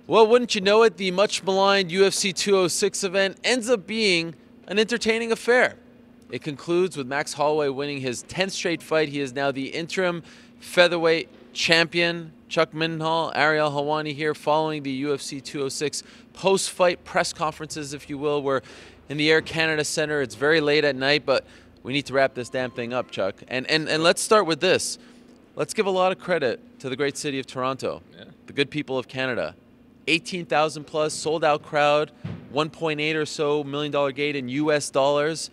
Well, wouldn't you know it, the much maligned UFC 206 event ends up being an entertaining affair. It concludes with Max Holloway winning his 10th straight fight. He is now the interim featherweight champion. Chuck Mindenhall, Ariel, Helwani here following the UFC 206 post-fight press conferences, if you will. We're in the Air Canada Centre. It's very late at night, but we need to wrap this damn thing up, Chuck. And let's start with this. Let's give a lot of credit to the great city of Toronto, the good people of Canada. 18,000 plus, sold out crowd, 1.8 or so $1 million gate in US dollars.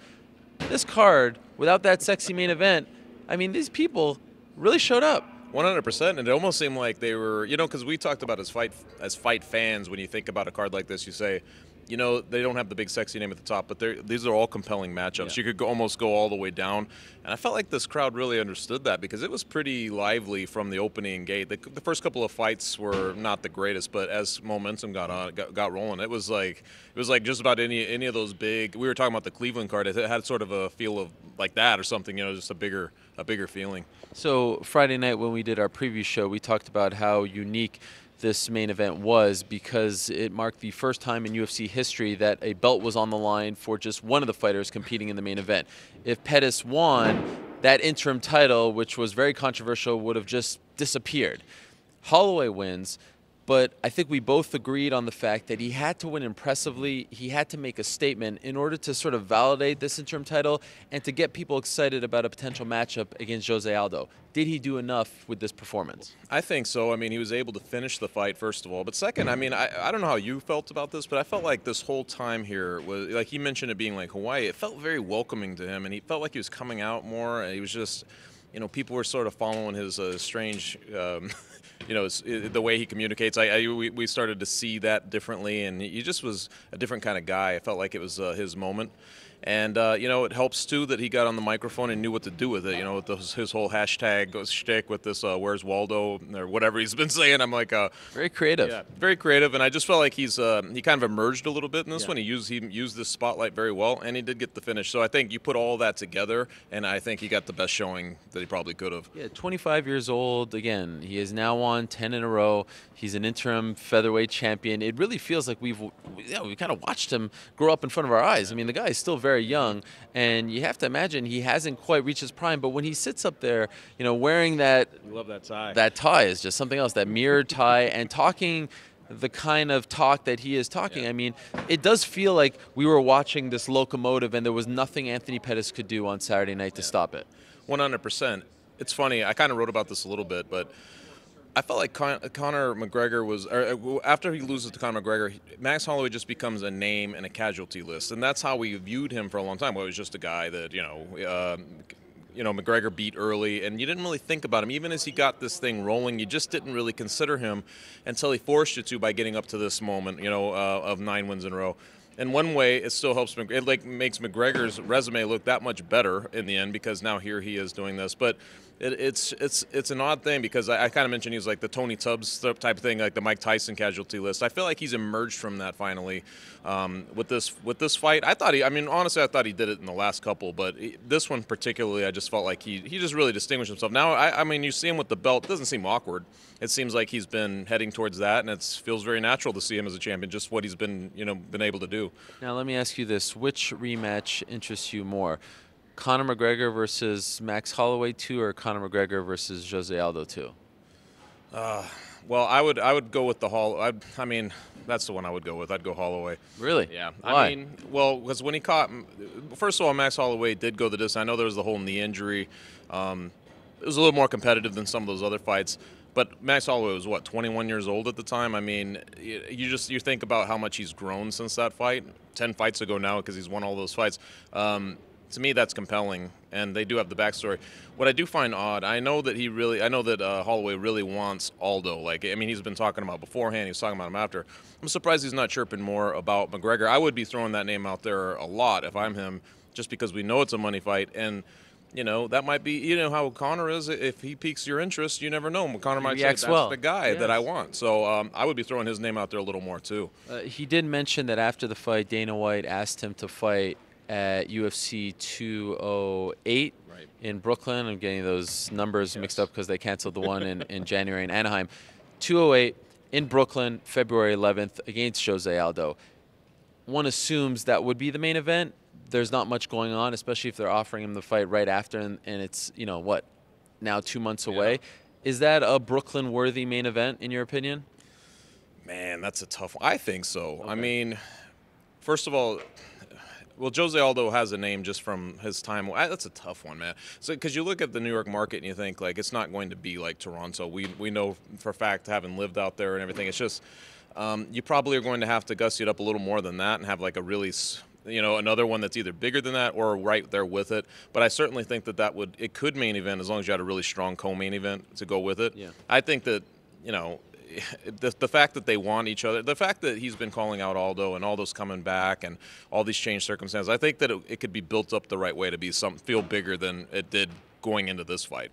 This card, without that sexy main event, I mean, these people really showed up. 100%, and it almost seemed like they were, because we talked about as fight fans, when you think about a card like this, you say, they don't have the big sexy name at the top, but these are all compelling matchups. Yeah. You could almost go all the way down, and I felt like this crowd really understood that because it was pretty lively from the opening gate. The first couple of fights were not the greatest, but as momentum got rolling, it was like just about any of those big. We were talking about the Cleveland card. It had sort of a feel of like that or something, just a bigger feeling. So Friday night when we did our preview show, we talked about how unique this main event was because it marked the first time in UFC history that a belt was on the line for just one of the fighters competing in the main event. If Pettis won, that interim title, which was very controversial, would have just disappeared. Holloway wins, but I think we both agreed on the fact that he had to win impressively. He had to make a statement in order to sort of validate this interim title and to get people excited about a potential matchup against Jose Aldo. Did he do enough with this performance? I think so. I mean, he was able to finish the fight, first of all. But second, I mean, I don't know how you felt about this, but I felt like this whole time here was, like he mentioned it being like Hawaii, it felt very welcoming to him, and he felt like he was coming out more, and he was just, people were sort of following his strange, the way he communicates. We started to see that differently, and he just was a different kind of guy. I felt like it was his moment. And, it helps, too, that he got on the microphone and knew what to do with it, with his whole hashtag shtick with this where's Waldo or whatever he's been saying. I'm like... very creative. Yeah, very creative, and I just felt like he kind of emerged a little bit in this one. He used this spotlight very well, and he did get the finish. So I think you put all that together, and I think he got the best showing that he probably could have. Yeah, 25 years old. Again, he is now on 10 in a row. He's an interim featherweight champion. It really feels like we kind of watched him grow up in front of our eyes. I mean, the guy is still very young, and you have to imagine he hasn't quite reached his prime. But when he sits up there, wearing that, I love that tie. That tie is just something else. That mirrored tie and talking the kind of talk that he is talking. Yeah. I mean, it does feel like we were watching this locomotive, and there was nothing Anthony Pettis could do on Saturday night to stop it. 100%. It's funny. I kind of wrote about this a little bit, but I felt like Conor McGregor was, after he loses to Conor McGregor, Max Holloway just becomes a name and a casualty list, and that's how we viewed him for a long time. Well, he was just a guy that McGregor beat early, and you didn't really think about him. Even as he got this thing rolling, you just didn't really consider him until he forced you to by getting up to this moment, of 9 wins in a row. In one way, it still helps. It makes McGregor's resume look that much better in the end because now here he is doing this. But it's an odd thing because I kind of mentioned he's like the Tony Tubbs type of thing, like the Mike Tyson casualty list. I feel like he's emerged from that finally with this fight. Honestly, I thought he did it in the last couple, but this one particularly, I just felt like he just really distinguished himself. Now, you see him with the belt. It doesn't seem awkward. It seems like he's been heading towards that, and it feels very natural to see him as a champion, just what he's been able to do. Now, let me ask you this. Which rematch interests you more? Conor McGregor versus Max Holloway 2 or Conor McGregor versus Jose Aldo 2? Well, I would go with the Holloway. That's the one I would go with. I'd go Holloway. Really? Yeah. Why? Because when he caught, first of all, Max Holloway did go the distance. I know there was the whole knee injury. It was a little more competitive than some of those other fights. But Max Holloway was, 21 years old at the time? I mean, you think about how much he's grown since that fight. 10 fights ago now because he's won all those fights. To me, that's compelling, and they do have the backstory. What I do find odd, I know that Holloway really wants Aldo. He's been talking about beforehand. He was talking about him after. I'm surprised he's not chirping more about McGregor. I would be throwing that name out there a lot if I'm him, just because we know it's a money fight, and that might be, how Conor is. If he piques your interest, you never know. Conor might say, that's the guy that I want. So I would be throwing his name out there a little more, too. He did mention that after the fight, Dana White asked him to fight at UFC 208 in Brooklyn. I'm getting those numbers mixed up because they canceled the one in January in Anaheim. 208, in Brooklyn, February 11th, against Jose Aldo. One assumes that would be the main event. There's not much going on, especially if they're offering him the fight right after, and it's, what, now 2 months away. Is that a Brooklyn-worthy main event, in your opinion? Man, that's a tough one. I think so. Okay. I mean, first of all, well, Jose Aldo has a name just from his time. That's a tough one, man. So, because you look at the New York market and you think, like, it's not going to be like Toronto. We know for a fact, having lived out there and everything, it's just you probably are going to have to gussy it up a little more than that and have like a really, another one that's either bigger than that or right there with it. But I certainly think that it could main event as long as you had a really strong co-main event to go with it. Yeah. I think that, the fact that they want each other, the fact that he's been calling out Aldo and Aldo's coming back and all these changed circumstances, I think that it could be built up the right way to be feel bigger than it did going into this fight.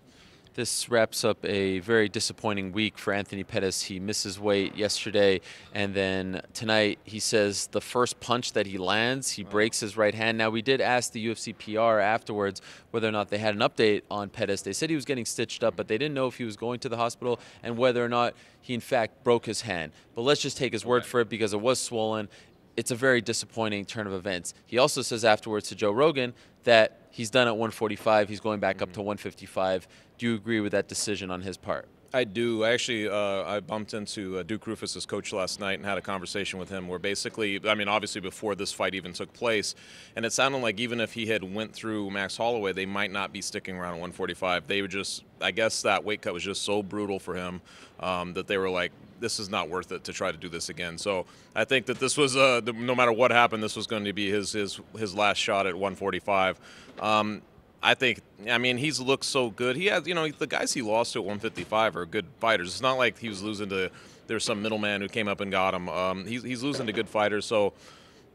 This wraps up a very disappointing week for Anthony Pettis. He misses weight yesterday, and then tonight he says the first punch that he lands, he breaks his right hand. Now, we did ask the UFC PR afterwards whether or not they had an update on Pettis. They said he was getting stitched up, but they didn't know if he was going to the hospital and whether or not he, in fact, broke his hand. But let's just take his word for it because it was swollen. It's a very disappointing turn of events. He also says afterwards to Joe Rogan that he's done at 145. He's going back up to 155. Do you agree with that decision on his part? I do. Actually, I bumped into Duke Rufus's coach last night and had a conversation with him where basically, I mean, obviously before this fight even took place, and it sounded like even if he had went through Max Holloway, they might not be sticking around at 145. They were just, I guess that weight cut was just so brutal for him that they were like, this is not worth it to try to do this again. So I think that this was, no matter what happened, this was going to be his last shot at 145. I think, I mean, he's looked so good. He has, the guys he lost to at 155 are good fighters. It's not like he was losing to, there's some middleman who came up and got him. He's losing to good fighters. So,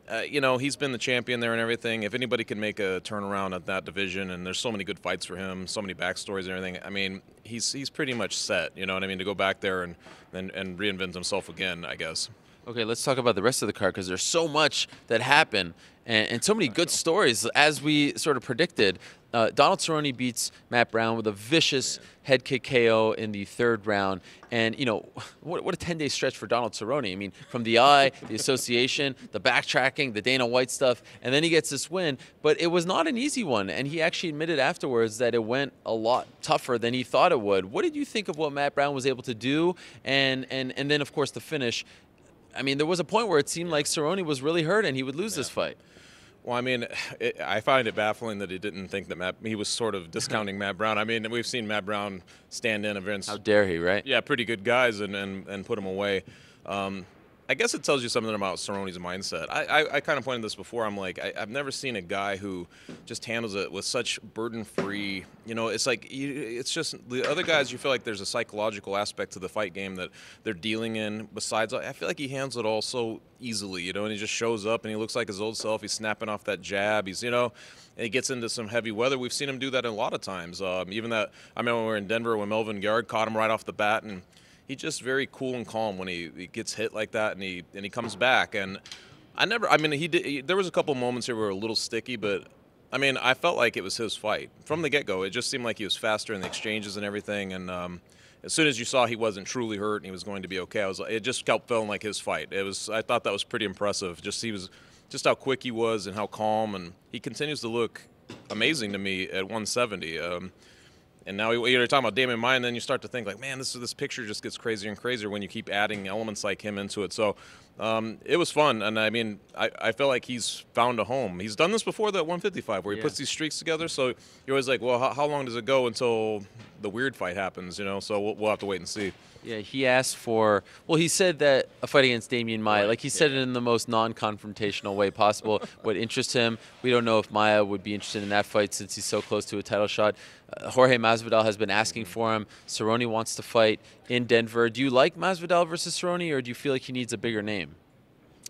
he's been the champion there and everything. If anybody can make a turnaround at that division, and there's so many good fights for him, so many backstories and everything, I mean, he's pretty much set, you know what I mean, to go back there and reinvent himself again, I guess. Okay, let's talk about the rest of the card because there's so much that happened and so many good stories. As we sort of predicted, Donald Cerrone beats Matt Brown with a vicious head kick KO in the third round. And, what a 10-day stretch for Donald Cerrone. I mean, from the eye, the association, the backtracking, the Dana White stuff, and then he gets this win. But it was not an easy one, and he actually admitted afterwards that it went a lot tougher than he thought it would. What did you think of what Matt Brown was able to do? And then, of course, the finish. I mean, there was a point where it seemed like Cerrone was really hurt and he would lose this fight. Well, I mean, I find it baffling that he didn't think that he was sort of discounting Matt Brown. I mean, we've seen Matt Brown stand in events. How dare he, right? Yeah, pretty good guys and put him away. I guess it tells you something about Cerrone's mindset. I kind of pointed this before. I'm like, I've never seen a guy who just handles it with such burden-free. It's like it's just the other guys. You feel like there's a psychological aspect to the fight game that they're dealing in. Besides, I feel like he handles it all so easily. And he just shows up and he looks like his old self. He's snapping off that jab. He's and he gets into some heavy weather. We've seen him do that a lot of times. Even that, I remember when we were in Denver when Melvin Garrett caught him right off the bat, and he's just very cool and calm when he gets hit like that, and he comes back. And there was a couple moments here where were a little sticky, but I mean, I felt like it was his fight from the get-go. It just seemed like he was faster in the exchanges and everything. And as soon as you saw he wasn't truly hurt and he was going to be okay, it just kept feeling like his fight. I thought that was pretty impressive. Just how quick he was and how calm, and he continues to look amazing to me at 170. And now you're talking about Damian Maia, and then you start to think like, man, this picture just gets crazier and crazier when you keep adding elements like him into it. So it was fun, and I mean, I feel like he's found a home. He's done this before, that 155, where he puts these streaks together. So you're always like, well, how long does it go until the weird fight happens? So we'll have to wait and see. Yeah, he asked for, he said that a fight against Damian Maia, like he said it in the most non-confrontational way possible, would interest him. We don't know if Maia would be interested in that fight since he's so close to a title shot. Jorge Masvidal has been asking for him. Cerrone wants to fight in Denver. Do you like Masvidal versus Cerrone, or do you feel like he needs a bigger name?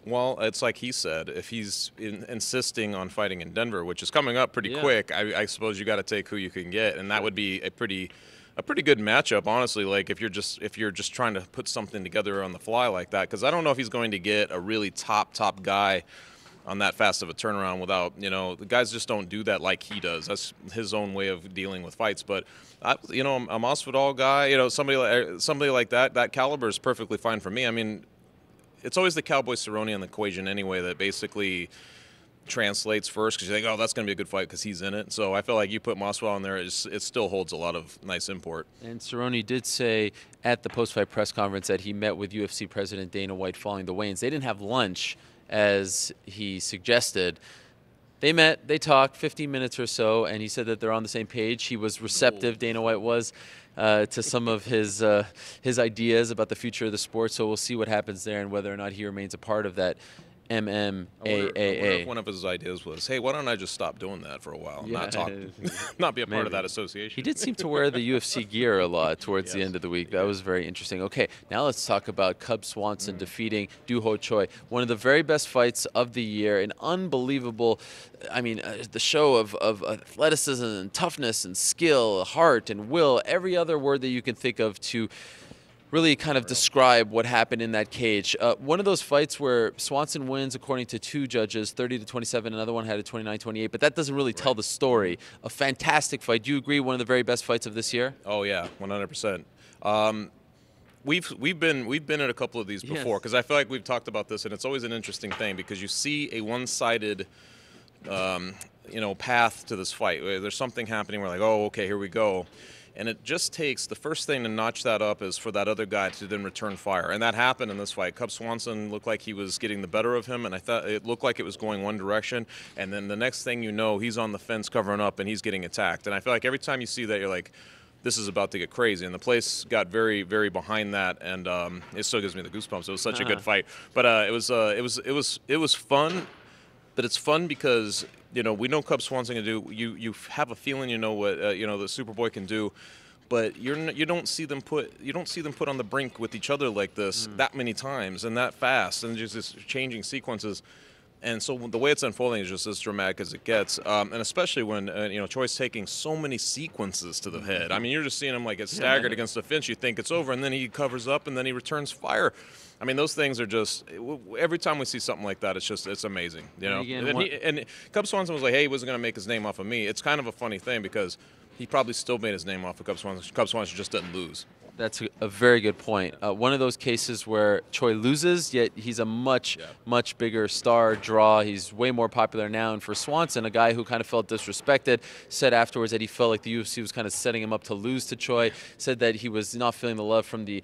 Well, it's like he said, if he's insisting on fighting in Denver, which is coming up pretty quick, I suppose you got to take who you can get, and that would be a pretty good matchup, honestly. Like if you're just trying to put something together on the fly like that, because I don't know if he's going to get a really top guy on that fast of a turnaround without, the guys just don't do that like he does. That's his own way of dealing with fights. But, a Masvidal guy, somebody like that caliber is perfectly fine for me. I mean, it's always the Cowboy Cerrone in the equation anyway that basically translates first because you think, oh, that's going to be a good fight because he's in it. So I feel like you put Masvidal in there, it still holds a lot of nice import. And Cerrone did say at the post-fight press conference that he met with UFC President Dana White following the weigh-ins. They didn't have lunch, as he suggested. They met, they talked 15 minutes or so, and he said that they're on the same page. He was receptive, Dana White was, to some of his ideas about the future of the sport. So we'll see what happens there and whether or not he remains a part of that MMAAA. I wonder if one of his ideas was, hey, why don't I just stop doing that for a while, not be a part of that association. He did seem to wear the UFC gear a lot towards the end of the week. That was very interesting. Okay, now let's talk about Cub Swanson defeating Choi. One of the very best fights of the year, an unbelievable, the show of athleticism and toughness and skill, heart and will, every other word that you can think of to really kind of describe what happened in that cage. One of those fights where Swanson wins, according to two judges, 30-27. Another one had a 29-28, but that doesn't really tell the story. A fantastic fight. Do you agree? One of the very best fights of this year? Oh yeah, 100%. We've been at a couple of these before because I feel like we've talked about this, and it's always an interesting thing because you see a one-sided path to this fight. There's something happening. We're like, oh, okay, here we go. And it just takes, the first thing to notch that up is for that other guy to then return fire. And that happened in this fight. Cub Swanson looked like he was getting the better of him, and I thought it looked like it was going one direction. And then the next thing you know, he's on the fence covering up, and he's getting attacked. And I feel like every time you see that, you're like, this is about to get crazy. And the place got very, very behind that, and it still gives me the goosebumps. It was such a good fight. But it was fun. But it's fun because we know Cub Swanson can do. You have a feeling you know what the Superboy can do, but you don't see them put on the brink with each other like this that many times and that fast and just this changing sequences. And so the way it's unfolding is just as dramatic as it gets, and especially when Choi's taking so many sequences to the head. I mean, you're just seeing him like get staggered against the fence. You think it's over, and then he covers up, and then he returns fire. I mean, those things are just, every time we see something like that, it's amazing. And Cub Swanson was like, hey, he wasn't going to make his name off of me. It's kind of a funny thing because he probably still made his name off of Cub Swanson. Cub Swanson just doesn't lose. That's a very good point. One of those cases where Choi loses, yet he's a much bigger star draw. He's way more popular now. And for Swanson, a guy who kind of felt disrespected, said afterwards that he felt like the UFC was kind of setting him up to lose to Choi, said that he was not feeling the love from the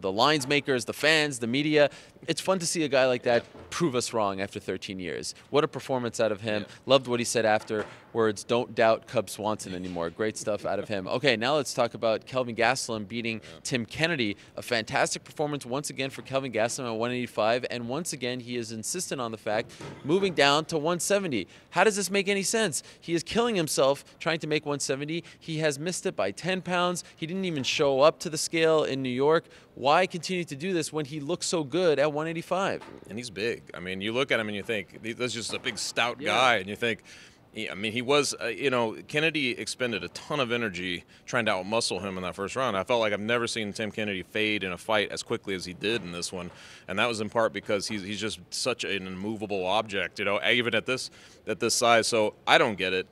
lines makers, the fans, the media. It's fun to see a guy like that prove us wrong after 13 years. What a performance out of him. Loved what he said afterwards. Don't doubt Cub Swanson anymore. Great stuff out of him. Okay, now let's talk about Kelvin Gastelum beating Tim Kennedy. A fantastic performance once again for Kelvin Gastelum at 185, and once again he is insistent on the fact moving down to 170. How does this make any sense? He is killing himself trying to make 170. He has missed it by 10 pounds. He didn't even show up to the scale in New York. Why continue to do this when he looks so good at 185? And he's big. I mean, you look at him and you think, this is just a big, stout guy, and you think, he was, Kennedy expended a ton of energy trying to outmuscle him in that first round. I felt like I've never seen Tim Kennedy fade in a fight as quickly as he did in this one, and that was in part because he's just such an immovable object, even at this size. So I don't get it.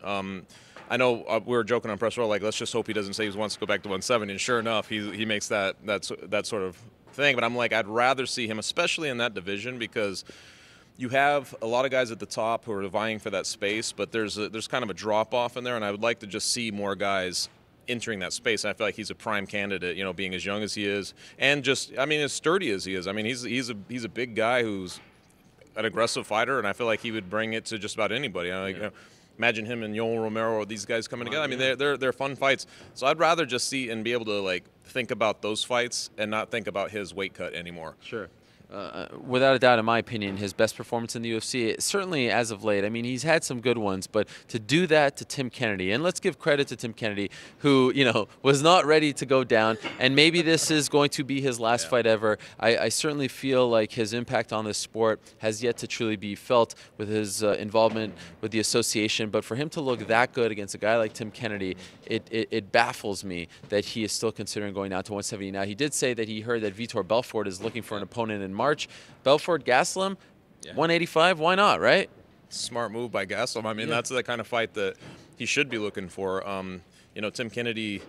I know we were joking on press row, like, let's just hope he doesn't say he wants to go back to 170, and sure enough, he makes that sort of thing. But I'm like, I'd rather see him, especially in that division, because you have a lot of guys at the top who are vying for that space, but there's kind of a drop-off in there, and I would like to just see more guys entering that space. And I feel like he's a prime candidate, being as young as he is, and just, as sturdy as he is. He's a big guy who's an aggressive fighter, and I feel like he would bring it to just about anybody. Imagine him and Yoel Romero or these guys coming together. They're fun fights. So I'd rather just see and be able to think about those fights and not think about his weight cut anymore. Sure. Without a doubt, in my opinion, his best performance in the UFC, certainly as of late. He's had some good ones, but to do that to Tim Kennedy, and let's give credit to Tim Kennedy, who, was not ready to go down, and maybe this is going to be his last fight ever. I certainly feel like his impact on this sport has yet to truly be felt with his involvement with the association, but for him to look that good against a guy like Tim Kennedy, it baffles me that he is still considering going down to 170. Now, he did say that he heard that Vitor Belfort is looking for an opponent in March. Belfort Gastelum, 185, why not, right? Smart move by Gastelum. I mean, that's the kind of fight that he should be looking for. You know, Tim Kennedy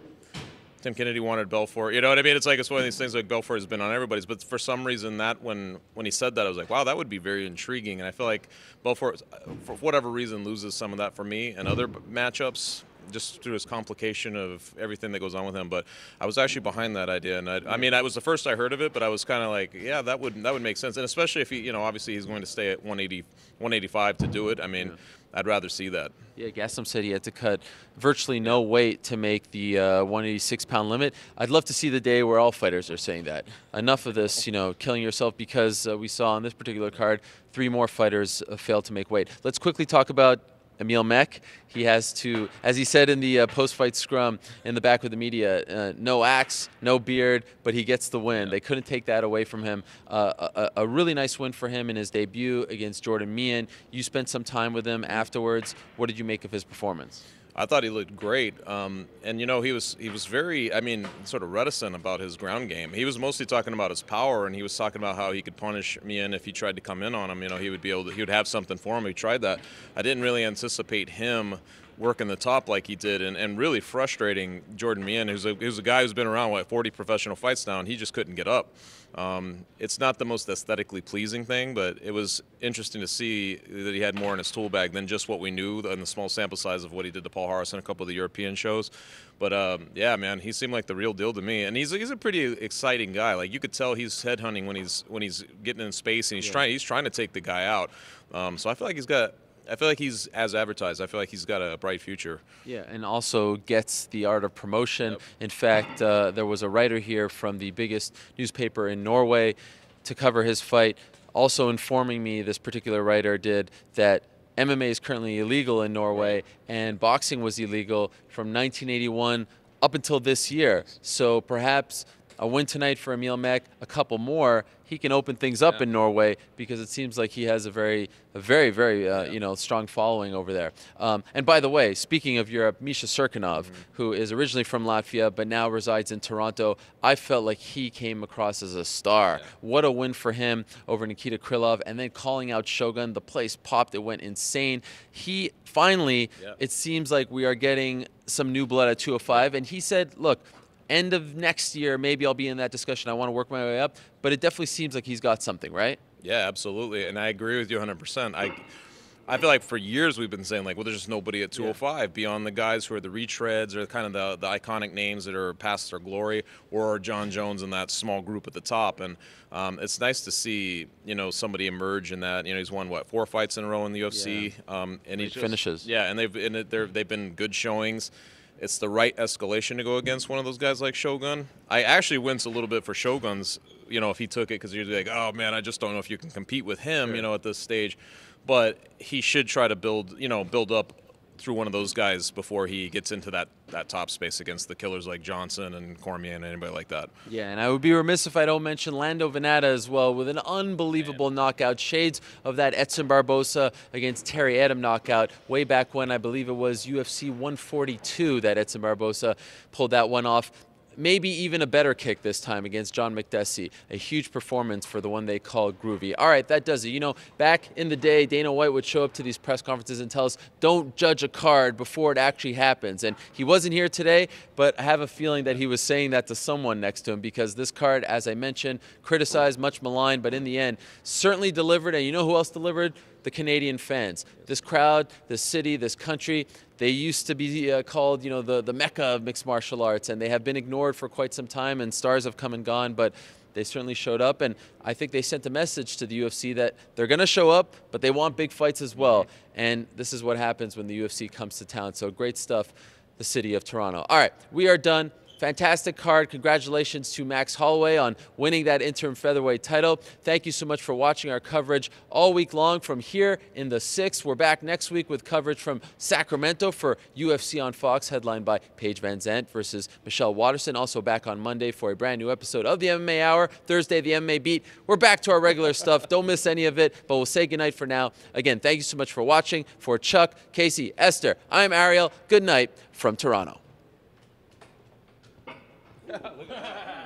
wanted Belfort. You know what I mean? It's one of these things like Belfort has been on everybody's, but for some reason that when he said that, I was like, wow, that would be very intriguing. And I feel like Belfort, for whatever reason, loses some of that for me and other matchups, just through his complication of everything that goes on with him. But I was actually behind that idea, and I mean, I was the first I heard of it, but I was kind of like, yeah, that would make sense, and especially if he, you know, obviously he's going to stay at 180, 185 to do it. I mean, I'd rather see that. Yeah, Gastelum said he had to cut virtually no weight to make the 186-pound limit. I'd love to see the day where all fighters are saying that. Enough of this, you know, killing yourself, because we saw on this particular card 3 more fighters failed to make weight. Let's quickly talk about Emil Mech. He has to, as he said in the post-fight scrum in the back with the media, no axe, no beard, but he gets the win. They couldn't take that away from him. A really nice win for him in his debut against Jordan Meehan. You spent some time with him afterwards. What did you make of his performance? I thought he looked great, and you know, he was very, I mean, sort of reticent about his ground game. He was mostly talking about his power, and he was talking about how he could punish Meehan if he tried to come in on him. You know, he would have something for him. He tried that. I didn't really anticipate him working the top like he did, and really frustrating Jordan Meehan, who's a guy who's been around 40 professional fights now, and he just couldn't get up. It's not the most aesthetically pleasing thing, but it was interesting to see that he had more in his tool bag than just what we knew in the small sample size of what he did to Paul Harris in a couple of the European shows. But yeah, man, he seemed like the real deal to me, and he's a pretty exciting guy. Like, you could tell he's headhunting when he's getting in space, and he's trying to take the guy out. So I feel like he's as advertised. I feel like he's got a bright future. Yeah, and also gets the art of promotion. Yep. In fact, there was a writer here from the biggest newspaper in Norway to cover his fight, also informing me, this particular writer did, that MMA is currently illegal in Norway, and boxing was illegal from 1981 up until this year. So perhaps a win tonight for Emil Mech, a couple more, he can open things up in Norway, because it seems like he has a very you know, strong following over there. And by the way, speaking of Europe, Misha Serkinov, who is originally from Latvia but now resides in Toronto, I felt like he came across as a star. What a win for him over Nikita Krylov, and then calling out Shogun. The place popped. It went insane. He finally, it seems like we are getting some new blood at 205, and he said, look, end of next year, maybe I'll be in that discussion. I want to work my way up, but it definitely seems like he's got something, right? Yeah, absolutely, and I agree with you 100%. I feel like for years we've been saying, like, well, there's just nobody at 205 beyond the guys who are the retreads or kind of the iconic names that are past their glory, or John Jones and that small group at the top. And it's nice to see, you know, somebody emerge in that. You know, he's won, what, 4 fights in a row in the UFC, and he finishes. Yeah, and they've been good showings. It's the right escalation to go against one of those guys like Shogun. I actually wince a little bit for Shogun's, you know, if he took it, because you're like, oh man, I just don't know if you can compete with him, you know, at this stage. But he should try to build up through one of those guys before he gets into that top space against the killers like Johnson and Cormier and anybody like that. Yeah, and I would be remiss if I don't mention Lando Venata as well, with an unbelievable knockout, shades of that Edson Barbosa against Terry Adam knockout way back when, I believe it was UFC 142 that Edson Barbosa pulled that one off. Maybe even a better kick this time against John McDessie. A huge performance for the one they call Groovy. All right, that does it. You know, back in the day, Dana White would show up to these press conferences and tell us, don't judge a card before it actually happens. And he wasn't here today, but I have a feeling that he was saying that to someone next to him, because this card, as I mentioned, criticized, much maligned, but in the end, certainly delivered. And you know who else delivered? The Canadian fans. This crowd, this city, this country, they used to be called, you know, the mecca of mixed martial arts, and they have been ignored for quite some time, and stars have come and gone, but they certainly showed up, and I think they sent a message to the UFC that they're going to show up, but they want big fights as well, and this is what happens when the UFC comes to town. So great stuff, the city of Toronto. All right, we are done. Fantastic card. Congratulations to Max Holloway on winning that interim featherweight title. Thank you so much for watching our coverage all week long from here in the 6th. We're back next week with coverage from Sacramento for UFC on Fox, headlined by Paige Van Zandt versus Michelle Watterson. Also back on Monday for a brand new episode of the MMA Hour. Thursday, the MMA Beat. We're back to our regular stuff. Don't miss any of it, but we'll say goodnight for now. Again, thank you so much for watching. For Chuck, Casey, Esther, I'm Ariel. Good night from Toronto. Look at that.